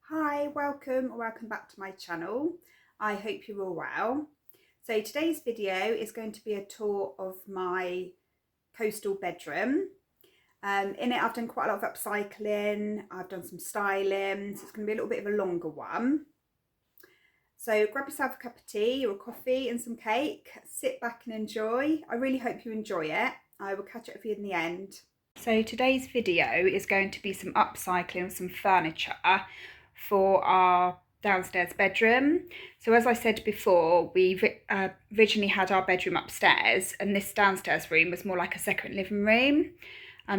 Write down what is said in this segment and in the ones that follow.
Hi, welcome back to my channel. I hope you're all well. So today's video is going to be a tour of my coastal bedroom. In it I've done quite a lot of upcycling, I've done some styling, so it's going to be a little bit of a longer one. So grab yourself a cup of tea or a coffee and some cake, sit back and enjoy. I really hope you enjoy it. I will catch up with you in the end. So today's video is going to be some upcycling of some furniture for our downstairs bedroom. So as I said before, we originally had our bedroom upstairs and this downstairs room was more like a second living room.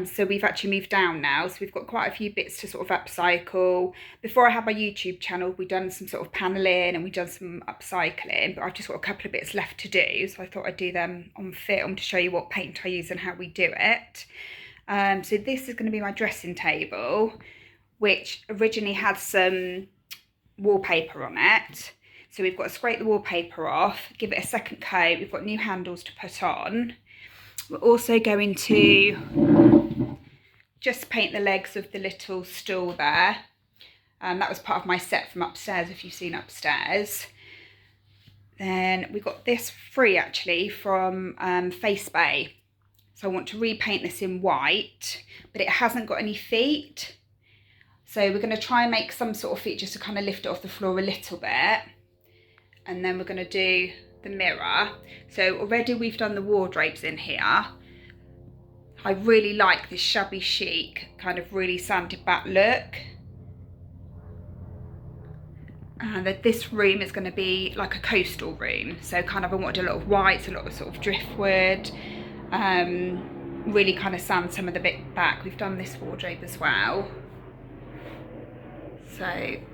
So we've actually moved down now, so we've got quite a few bits to sort of upcycle. Before I had my YouTube channel, we'd done some sort of paneling and we'd done some upcycling, but I've just got a couple of bits left to do, so I thought I'd do them on film to show you what paint I use and how we do it. So this is going to be my dressing table, which originally had some wallpaper on it. So we've got to scrape the wallpaper off, give it a second coat. We've got new handles to put on. We're also going to just paint the legs of the little stool there. That was part of my set from upstairs, if you've seen upstairs. Then we got this free actually from Face Bay. So I want to repaint this in white, but it hasn't got any feet. So we're going to try and make some sort of feet just to kind of lift it off the floor a little bit. And then we're going to do the mirror. So already we've done the wardrobes in here. I really like this Shabby Chic kind of really sanded back look. And that this room is going to be like a coastal room. So kind of I wanted a lot of whites, a lot of sort of driftwood. Really kind of sand some of the bit back. We've done this wardrobe as well. So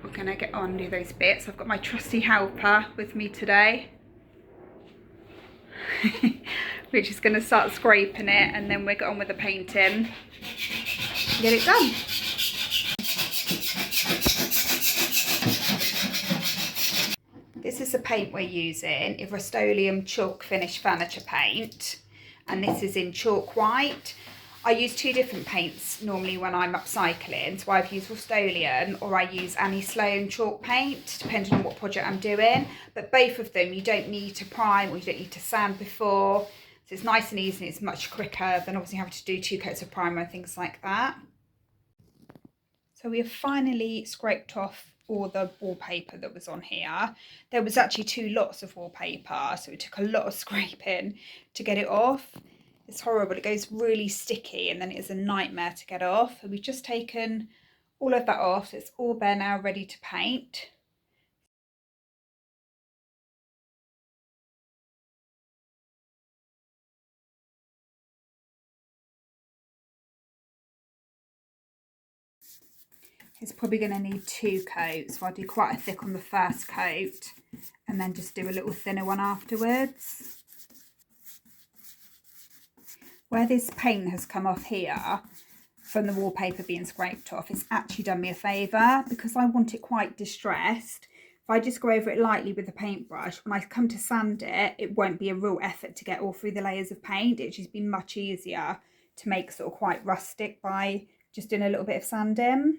we're going to get on and do those bits. I've got my trusty helper with me today. We're just going to start scraping it and then we'll get on with the painting. Get it done. This is the paint we're using, a Rust-Oleum chalk finish furniture paint. And this is in chalk white. I use two different paints normally when I'm upcycling. So I've used Rust-Oleum or I use Annie Sloan chalk paint, depending on what project I'm doing. But both of them, you don't need to prime or you don't need to sand before. So it's nice and easy, it's much quicker than obviously having to do 2 coats of primer and things like that. So we have finally scraped off all the wallpaper that was on here. There was actually 2 lots of wallpaper, so it took a lot of scraping to get it off. It's horrible, it goes really sticky and then it is a nightmare to get off. And we've just taken all of that off, so it's all bare now, ready to paint. It's probably going to need 2 coats, so I'll do quite a thick on the first coat and then just do a little thinner one afterwards. Where this paint has come off here from the wallpaper being scraped off, it's actually done me a favour because I want it quite distressed. If I just go over it lightly with the paintbrush, when I come to sand it, it won't be a real effort to get all through the layers of paint. It'll just be much easier to make sort of quite rustic by just doing a little bit of sanding.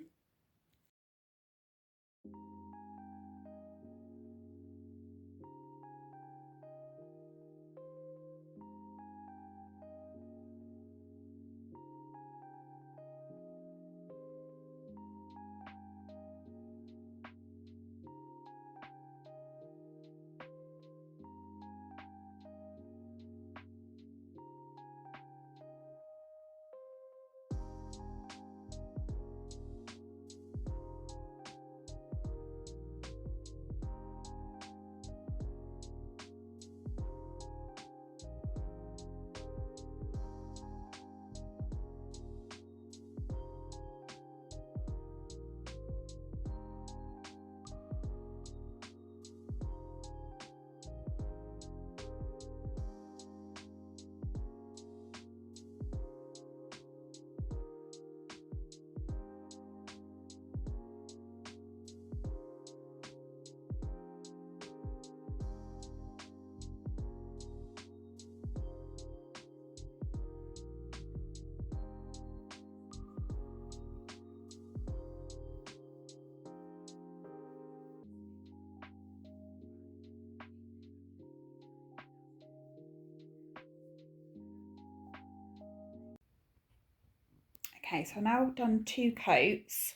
Okay, so I've now done 2 coats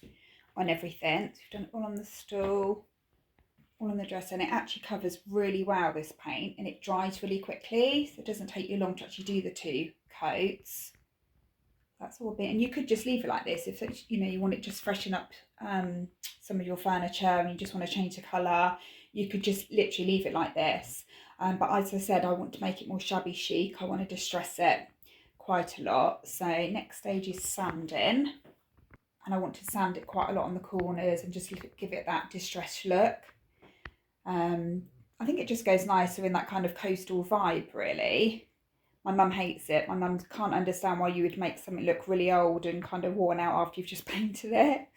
on everything. So we've done it all on the stool, all on the dresser, and it actually covers really well, this paint, and it dries really quickly, so it doesn't take you long to actually do the 2 coats. That's all been, and you could just leave it like this if it's, you know, you want it just freshen up some of your furniture and you just want to change the colour. You could just literally leave it like this, but as I said, I want to make it more shabby chic. I want to distress it quite a lot. So next stage is sanding, and I want to sand it quite a lot on the corners and just give it that distressed look. I think it just goes nicer in that kind of coastal vibe, really. My mum hates it. My mum can't understand why you would make something look really old and kind of worn out after you've just painted it.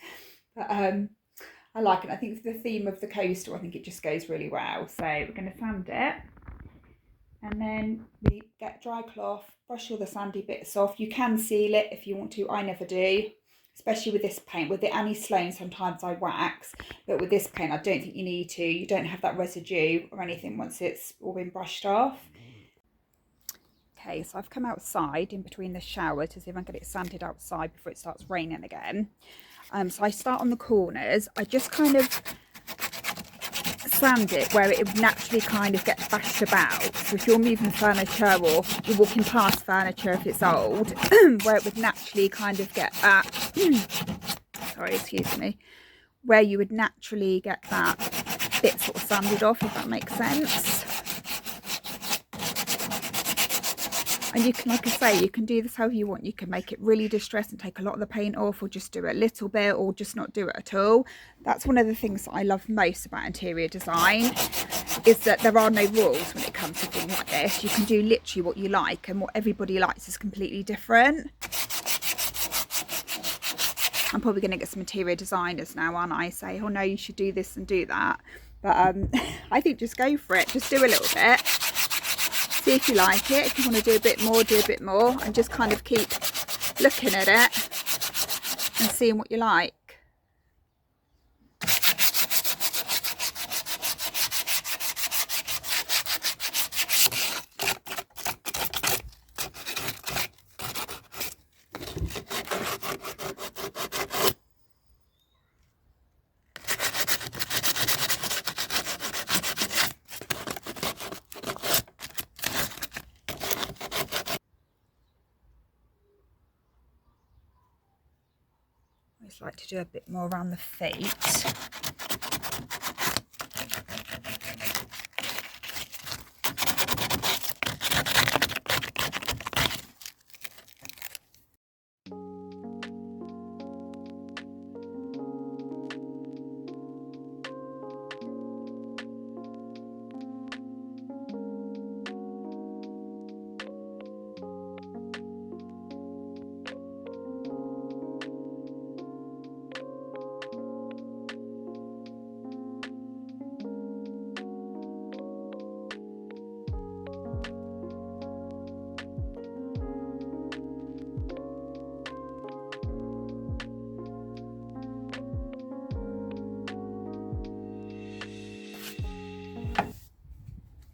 But I like it. I think for the theme of the coastal, I think it just goes really well. So we're going to sand it. And then we get dry cloth, brush all the sandy bits off. You can seal it if you want to. I never do, especially with this paint. With the Annie Sloan, sometimes I wax, but with this paint, I don't think you need to. You don't have that residue or anything once it's all been brushed off. Okay, so I've come outside in between the shower to see if I can get it sanded outside before it starts raining again. So I start on the corners. I just kind of sand it where it would naturally kind of get bashed about. So if you're moving furniture or you're walking past furniture if it's old, where it would naturally kind of get that, sorry, excuse me, where you would naturally get that bit sort of sanded off, if that makes sense. And you can, like I say, you can do this however you want. You can make it really distressed and take a lot of the paint off, or just do it a little bit, or just not do it at all. That's one of the things that I love most about interior design, is that there are no rules when it comes to things like this. You can do literally what you like, and what everybody likes is completely different. I'm probably going to get some interior designers now, aren't I? Say, oh no, you should do this and do that. But I think just go for it. Just do a little bit. See if you like it. If you want to do a bit more, do a bit more, and just kind of keep looking at it and seeing what you like. I just like to do a bit more around the feet.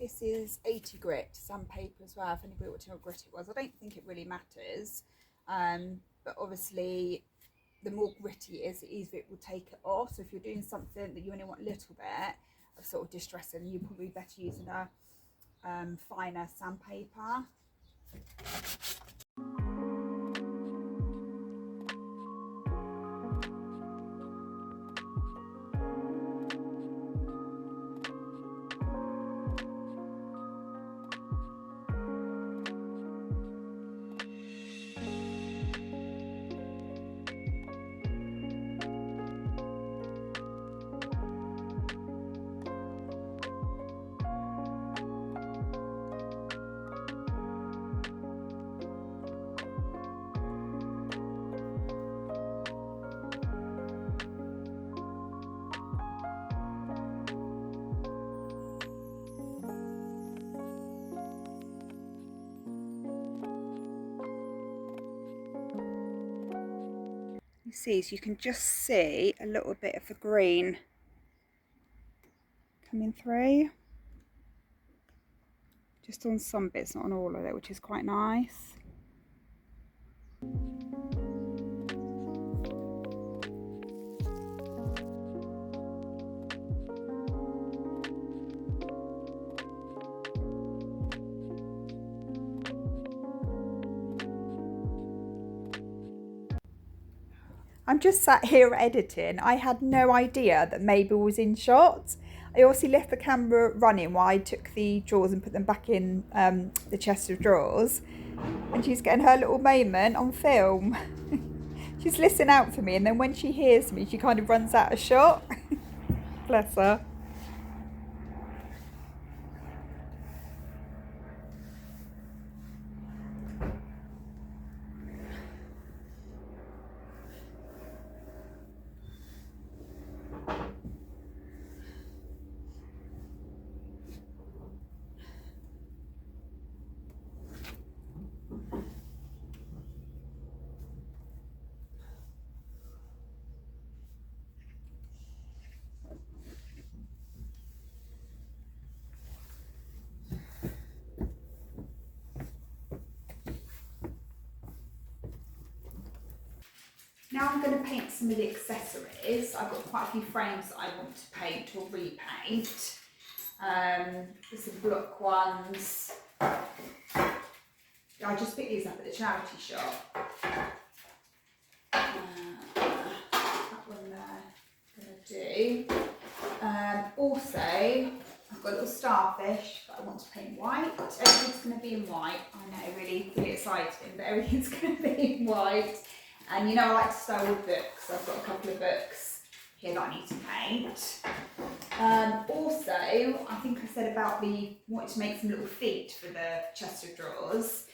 This is 80 grit sandpaper as well, if anybody wants to know what grit it was. I don't think it really matters, but obviously the more gritty it is, the easier it will take it off. So if you're doing something that you only want a little bit of sort of distressing, you're probably better using a finer sandpaper. You see, so you can just see a little bit of the green coming through. Just on some bits, not on all of it, which is quite nice. I'm just sat here editing. I had no idea that Mabel was in shot. I also left the camera running while I took the drawers and put them back in the chest of drawers. And she's getting her little moment on film. She's listening out for me, and then when she hears me, she kind of runs out of shot. Bless her. Now I'm going to paint some of the accessories. I've got quite a few frames that I want to paint or repaint. There's some block ones. I just picked these up at the charity shop. That one there, I'm going to do. Also, I've got a little starfish that I want to paint white. Everything's going to be in white. I know, really, really exciting, but everything's going to be in white. And you know I like to style with books. I've got a couple of books here that I need to paint. Also, I think I said about wanting to make some little feet for the chest of drawers.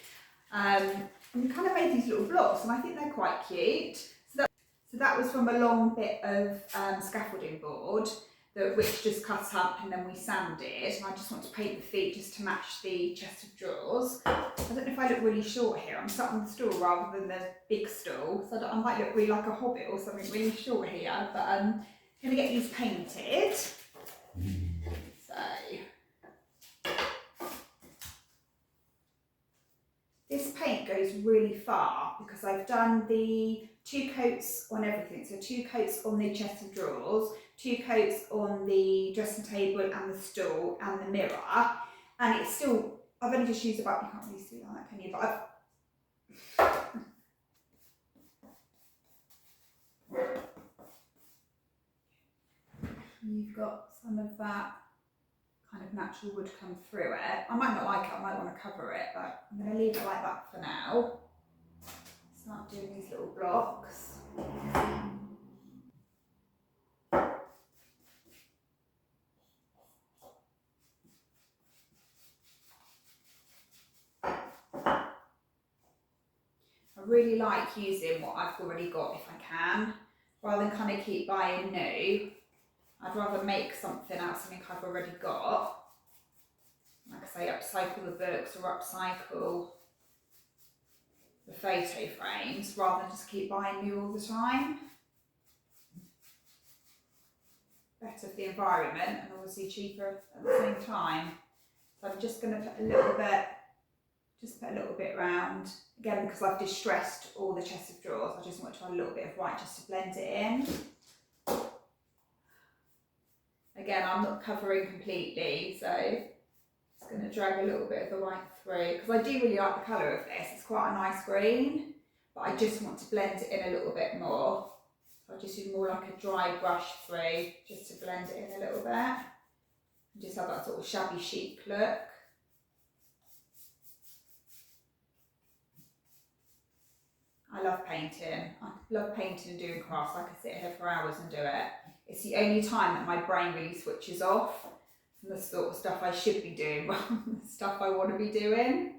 And we kind of made these little blocks, and I think they're quite cute. So that was from a long bit of scaffolding board that Rich just cut up and then we sanded. And I just want to paint the feet just to match the chest of drawers. I don't know if I look really short here. I'm sat on the stool rather than the big stool, so I might look really like a hobbit or something really short here. But I'm going to get these painted. So this paint goes really far because I've done the 2 coats on everything. So 2 coats on the chest of drawers, 2 coats on the dressing table and the stool and the mirror, and it's still, I've only just used about, you can't really see that, can you? But you've got some of that kind of natural wood come through it. I might not like it, I might want to cover it, but I'm going to leave it like that for now. Start doing these little blocks. I really like using what I've already got if I can, rather than kind of keep buying new. I'd rather make something out of something I've already got. Like I say, upcycle the books or upcycle the photo frames rather than just keep buying new all the time. Better for the environment and obviously cheaper at the same time. So I'm just going to put a little bit round. Again, because I've distressed all the chest of drawers, I just want to add a little bit of white just to blend it in. Again, I'm not covering completely, so just going to drag a little bit of the white through, because I do really like the colour of this. It's quite a nice green, but I just want to blend it in a little bit more. So I'll just do more like a dry brush through, just to blend it in a little bit. And just have that sort of shabby chic look. I love painting. I love painting and doing crafts. I could sit here for hours and do it. It's the only time that my brain really switches off from the sort of stuff I should be doing rather than the stuff I want to be doing.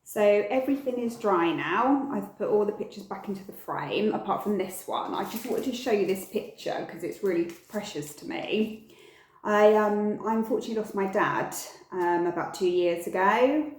So everything is dry now. I've put all the pictures back into the frame, apart from this one. I just wanted to show you this picture because it's really precious to me. I unfortunately lost my dad about 2 years ago,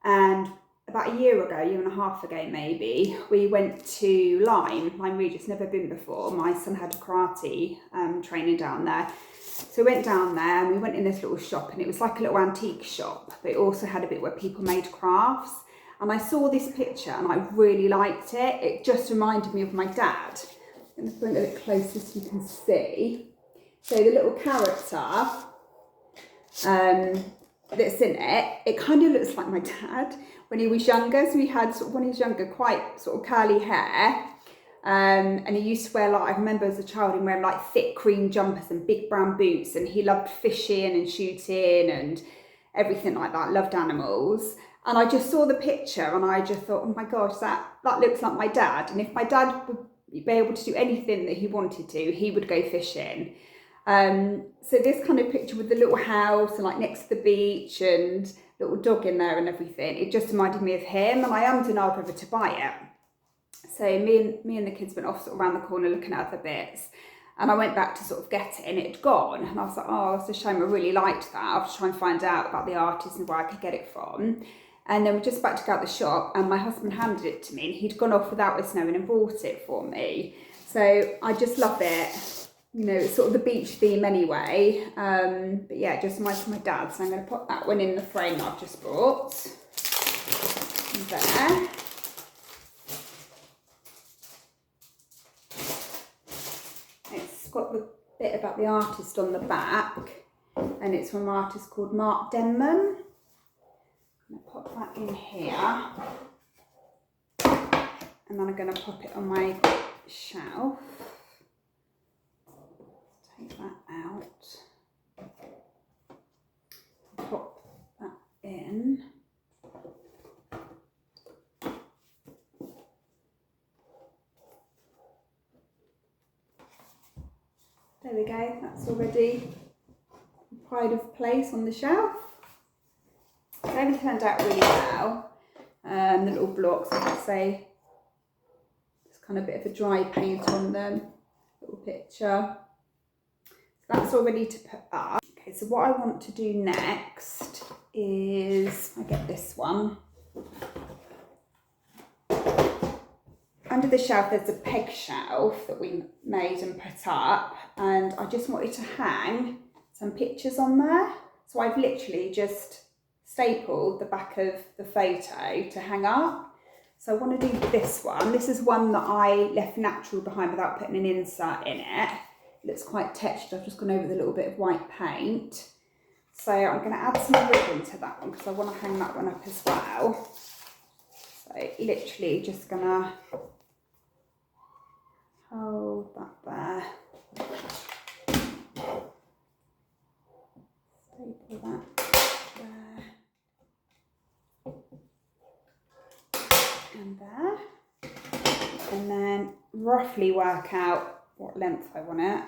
and about a year and a half ago maybe, we went to Lyme Regis, never been before. My son had a karate training down there. So we went down there and we went in this little shop, and it was like a little antique shop, but it also had a bit where people made crafts. And I saw this picture and I really liked it. It just reminded me of my dad. I'm going to bring it a bit closer so you can see. So the little character that's in it. It kind of looks like my dad when he was younger. So he had sort of, when he was younger, quite sort of curly hair. And he used to wear, like, I remember as a child him wearing like thick cream jumpers and big brown boots, and he loved fishing and shooting and everything like that, loved animals. And I just saw the picture and I just thought, oh my gosh, that looks like my dad. And if my dad would be able to do anything that he wanted to, he would go fishing. So this kind of picture with the little house and like next to the beach and little dog in there and everything, it just reminded me of him, and I am denied whether to buy it. So me and the kids went off sort of around the corner looking at other bits, and I went back to sort of get it and it had gone, and I was like, oh, it's a shame, I really liked that. I was trying to find out about the artist and where I could get it from. And then we're just about to go out the shop and my husband handed it to me, and he'd gone off without us knowing and bought it for me. So I just love it. You know, it's sort of the beach theme anyway. But yeah, it just reminds me of my dad. So I'm going to put that one in the frame I've just bought. There. It's got the bit about the artist on the back, and it's from an artist called Mark Denman. I'm going to pop that in here, and then I'm going to pop it on my shelf. Take that out, pop that in. There we go, that's already pride of place on the shelf. They turned out really well. The little blocks, I would say, it's kind of a bit of a dry paint on them. Little picture. So that's all ready to put up. Okay, so what I want to do next is, I get this one. Under the shelf there's a peg shelf that we made and put up, and I just wanted to hang some pictures on there. So I've literally just stapled the back of the photo to hang up. So I want to do this one. This is one that I left natural behind without putting an insert in it. It looks quite textured. I've just gone over with a little bit of white paint. So I'm going to add some ribbon to that one because I want to hang that one up as well. So literally just going to hold that there. Staple that there. And there. And then roughly work out what length I want it.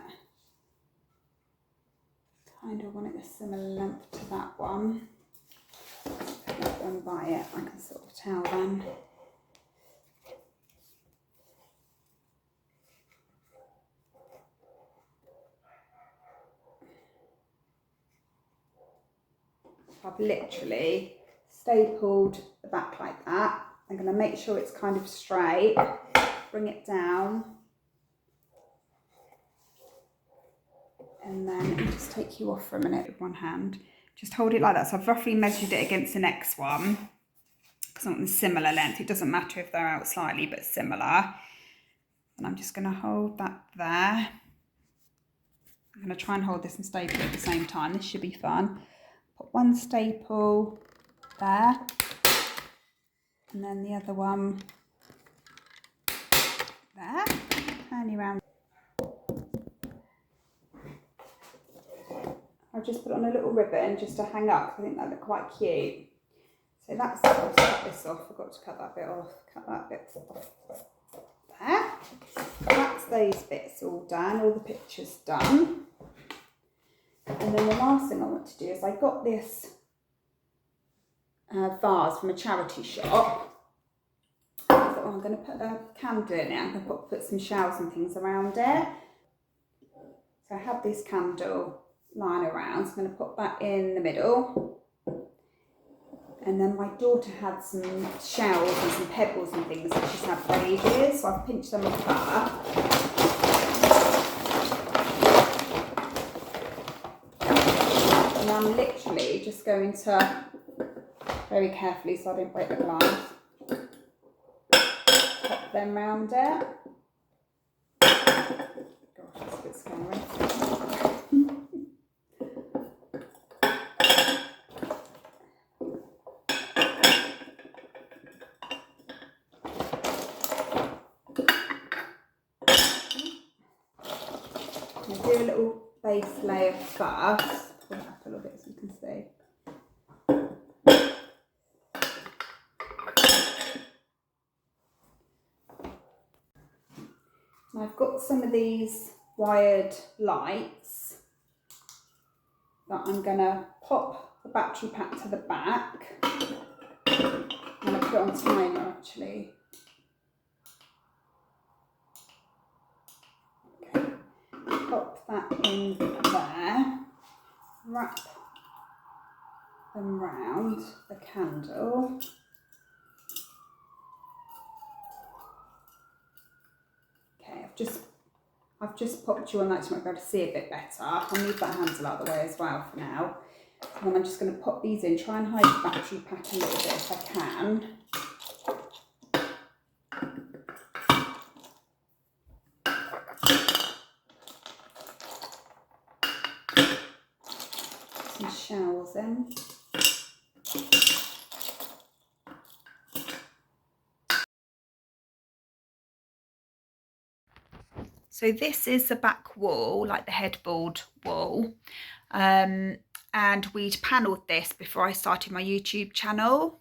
Kind of want it a similar length to that one. Put that one by it, I can sort of tell then. I've literally stapled the back like that. I'm going to make sure it's kind of straight, bring it down, and then let me just take you off for a minute with one hand. Just hold it like that. So I've roughly measured it against the next one because I want the similar length. It doesn't matter if they're out slightly, but similar. And I'm just going to hold that there. I'm going to try and hold this and staple it at the same time. This should be fun. Put one staple there, and then the other one there. Turn you around. I've just put on a little ribbon just to hang up. I think that looked quite cute. So that's, I'll cut this off. I forgot to cut that bit off. Cut that bit off there. That's those bits all done. All the pictures done. And then the last thing I want to do is I got this vase from a charity shop. I thought, oh, I'm going to put a candle in it. I'm going to put some shells and things around it. So I have this candle lying around, so I'm going to put that in the middle. And then my daughter had some shells and some pebbles and things that she's had for ages, so I've pinched them apart. And I'm literally just going to, very carefully so I don't break the glass, pop them round it. Gosh, that's a bit scary. base layer first. Pull it up a little bit so you can see. And I've got some of these wired lights that I'm going to pop the battery pack to the back. I'm going to put it on timer actually. Okay. Pop that in there. Wrap them round the candle. Okay, I've just popped you on that so you might be able to see a bit better. I'll move that handle out of the way as well for now. And then I'm just going to pop these in, try and hide the battery pack a little bit if I can. Some shells in. So this is the back wall, like the headboard wall. And we'd panelled this before I started my YouTube channel.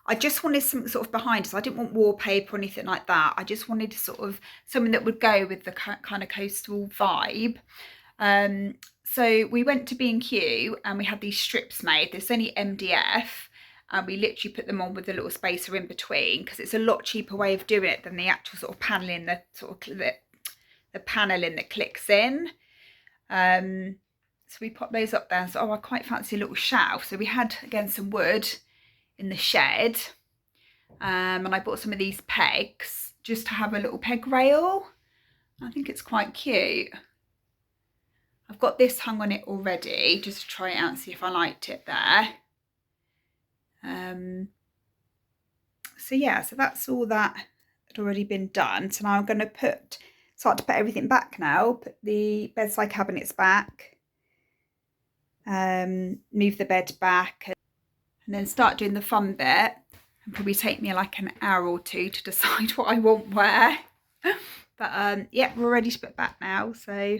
I just wanted something sort of behind us. I didn't want wallpaper or anything like that. I just wanted sort of something that would go with the kind of coastal vibe. So we went to B&Q and we had these strips made. There's only MDF. And we literally put them on with a little spacer in between because it's a lot cheaper way of doing it than the actual sort of panelling, the panelling that clicks in. So we pop those up there and so, I quite fancy a little shelf. So we had, again, some wood in the shed. And I bought some of these pegs just to have a little peg rail. I think it's quite cute. I've got this hung on it already, just to try it out and see if I liked it there. So yeah, so that's all that had already been done. So now I'm going to start to put everything back now. Put the bedside cabinets back, move the bed back, and then start doing the fun bit. And probably take me like an hour or two to decide what I want where. But yeah, we're ready to put back now. So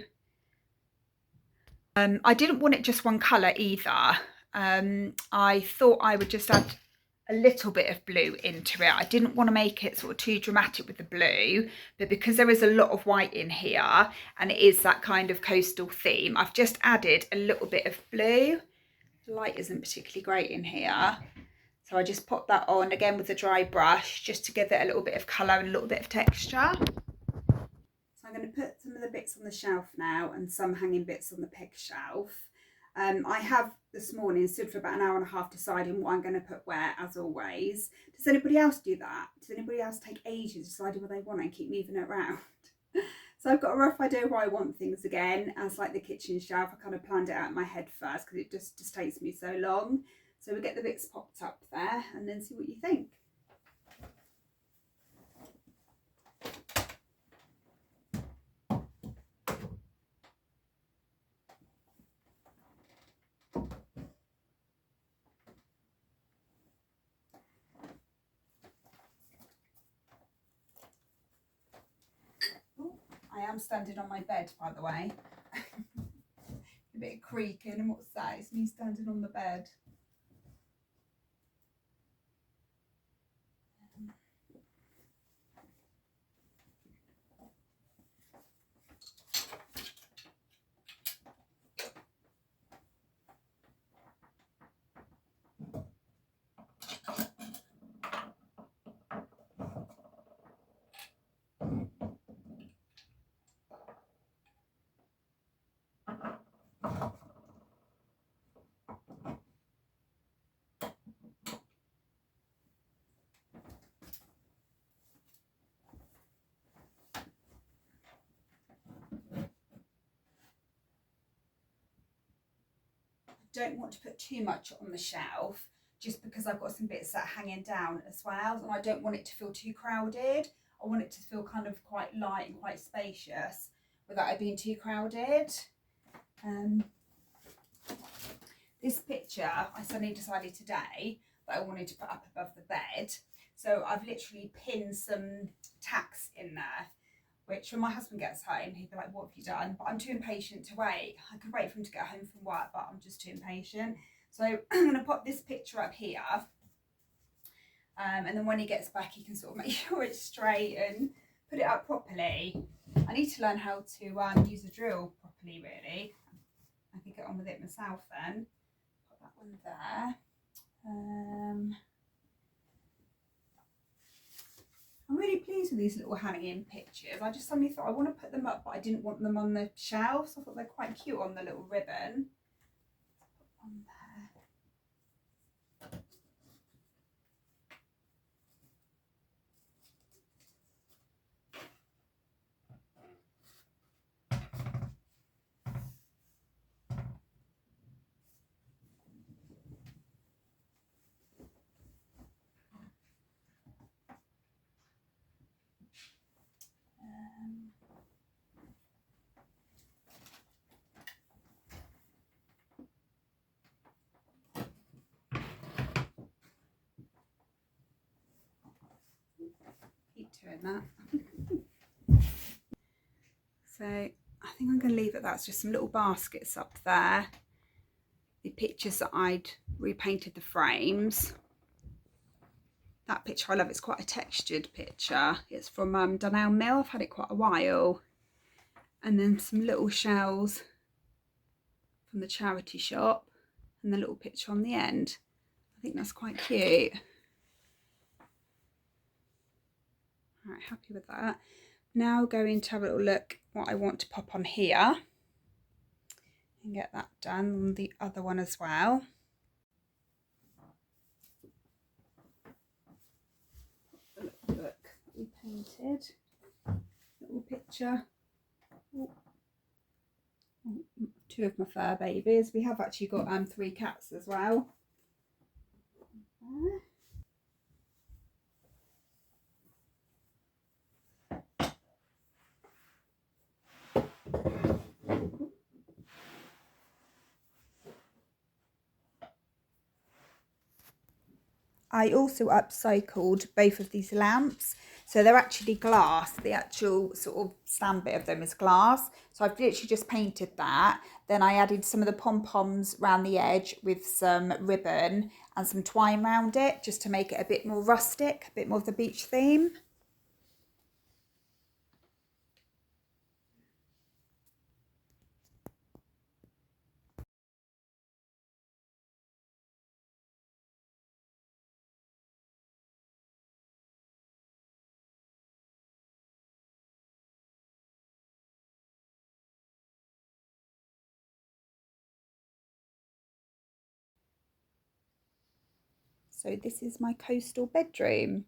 I didn't want it just one colour either. I thought I would just add a little bit of blue into it. I didn't want to make it sort of too dramatic with the blue, but because there is a lot of white in here and it is that kind of coastal theme, I've just added a little bit of blue. The light isn't particularly great in here, so I just pop that on again with a dry brush just to give it a little bit of colour and a little bit of texture. So I'm going to put some of the bits on the shelf now and some hanging bits on the peg shelf. I have this morning stood for about an hour and a half deciding what I'm going to put where, as always. Does anybody else do that? Does anybody else take ages deciding what they want and keep moving it around? So I've got a rough idea where I want things again. As like the kitchen shelf, I kind of planned it out in my head first because it just takes me so long. So we get the bits popped up there and then see what you think. I am standing on my bed, by the way. A bit of creaking, and what's that? It's me standing on the bed. Don't want to put too much on the shelf just because I've got some bits that are hanging down as well, and I don't want it to feel too crowded. I want it to feel kind of quite light and quite spacious without it being too crowded. This picture I suddenly decided today that I wanted to put up above the bed, so I've literally pinned some tacks in there. which when my husband gets home, he'd be like, what have you done? But I'm too impatient to wait. I could wait for him to get home from work, but I'm just too impatient. So I'm going to pop this picture up here. And then when he gets back, he can sort of make sure it's straight and put it up properly. I need to learn how to use a drill properly, really. I can get on with it myself then. Put that one there. I'm really pleased with these little hanging pictures. I just suddenly thought I want to put them up, but I didn't want them on the shelf, so I thought they're quite cute on the little ribbon. Put one there. Keep doing that. So I think I'm going to leave it. That's just some little baskets up there. The pictures that I'd repainted the frames. That picture I love. It's quite a textured picture. It's from Dunelm Mill. I've had it quite a while. And then some little shells from the charity shop, and the little picture on the end. I think that's quite cute. All right, happy with that. Now going to have a little look what I want to pop on here and get that done on the other one as well. Look, we painted little picture. Ooh. Two of my fur babies. We have actually got 3 cats as well. I also upcycled both of these lamps. So they're actually glass. The actual sort of stand bit of them is glass. So I've literally just painted that. Then I added some of the pom-poms around the edge with some ribbon and some twine around it, just to make it a bit more rustic, a bit more of the beach theme. So this is my coastal bedroom.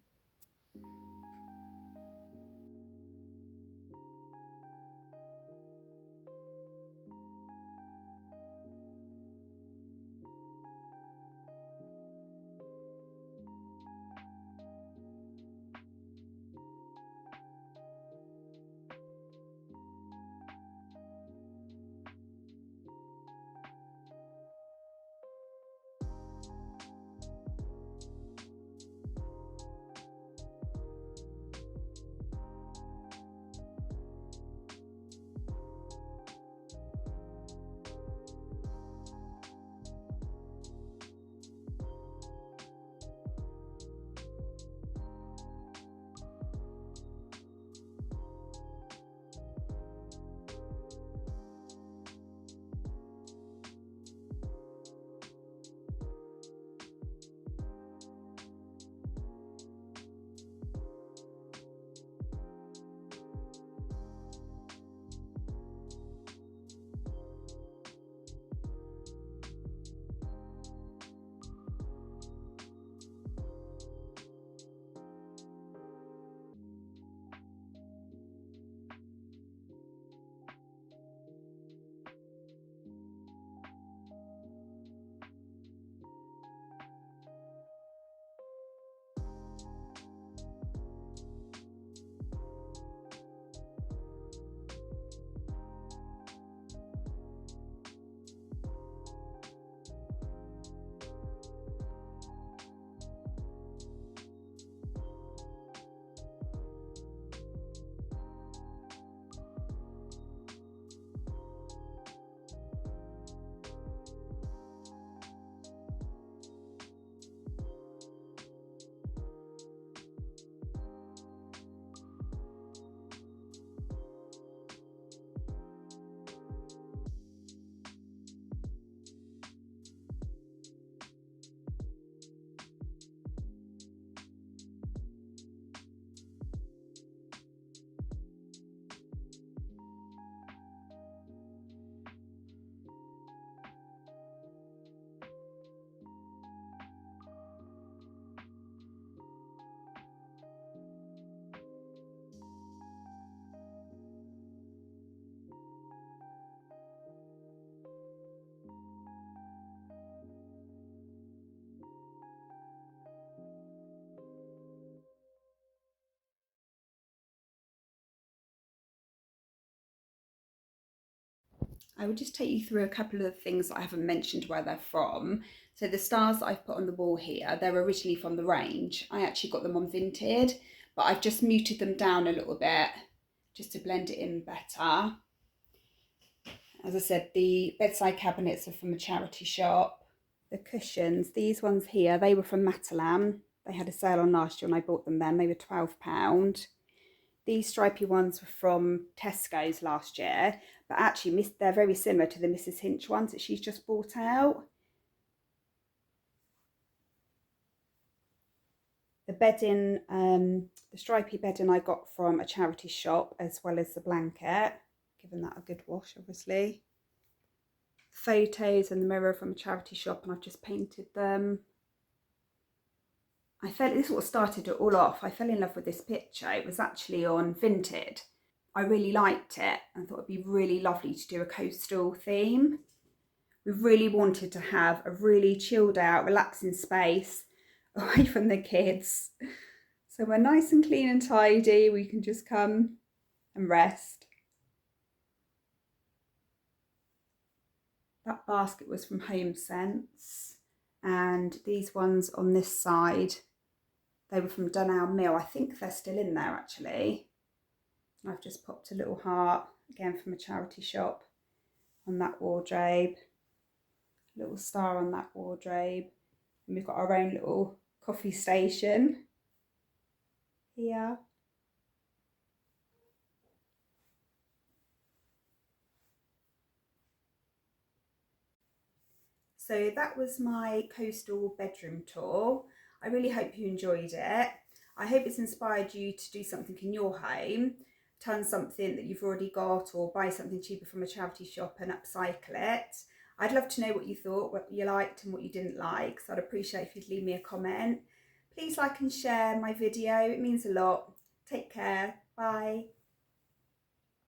I will just take you through a couple of things that I haven't mentioned where they're from. So the stars that I've put on the wall here, they're originally from the range. I actually got them on Vinted, but I've just muted them down a little bit just to blend it in better. As I said, the bedside cabinets are from a charity shop. The cushions, these ones here, they were from Matalan. They had a sale on last year and I bought them then. They were £12. These stripy ones were from Tesco's last year, but actually they're very similar to the Mrs. Hinch ones that she's just bought out. The bedding, the stripy bedding I got from a charity shop, as well as the blanket, given that a good wash obviously. Photos and the mirror from a charity shop, and I've just painted them. This is what started it all off. I fell in love with this picture. It was actually on Vinted. I really liked it and thought it'd be really lovely to do a coastal theme. We really wanted to have a really chilled out, relaxing space away from the kids. So we're nice and clean and tidy. We can just come and rest. That basket was from Home Sense, and these ones on this side, they were from Dunelm Mill. I think they're still in there actually. I've just popped a little heart, again from a charity shop, on that wardrobe. A little star on that wardrobe. And we've got our own little coffee station here. So that was my coastal bedroom tour. I really hope you enjoyed it. I hope it's inspired you to do something in your home, turn something that you've already got or buy something cheaper from a charity shop and upcycle it. I'd love to know what you thought, what you liked and what you didn't like, so I'd appreciate if you'd leave me a comment. Please like and share my video, it means a lot. Take care, bye.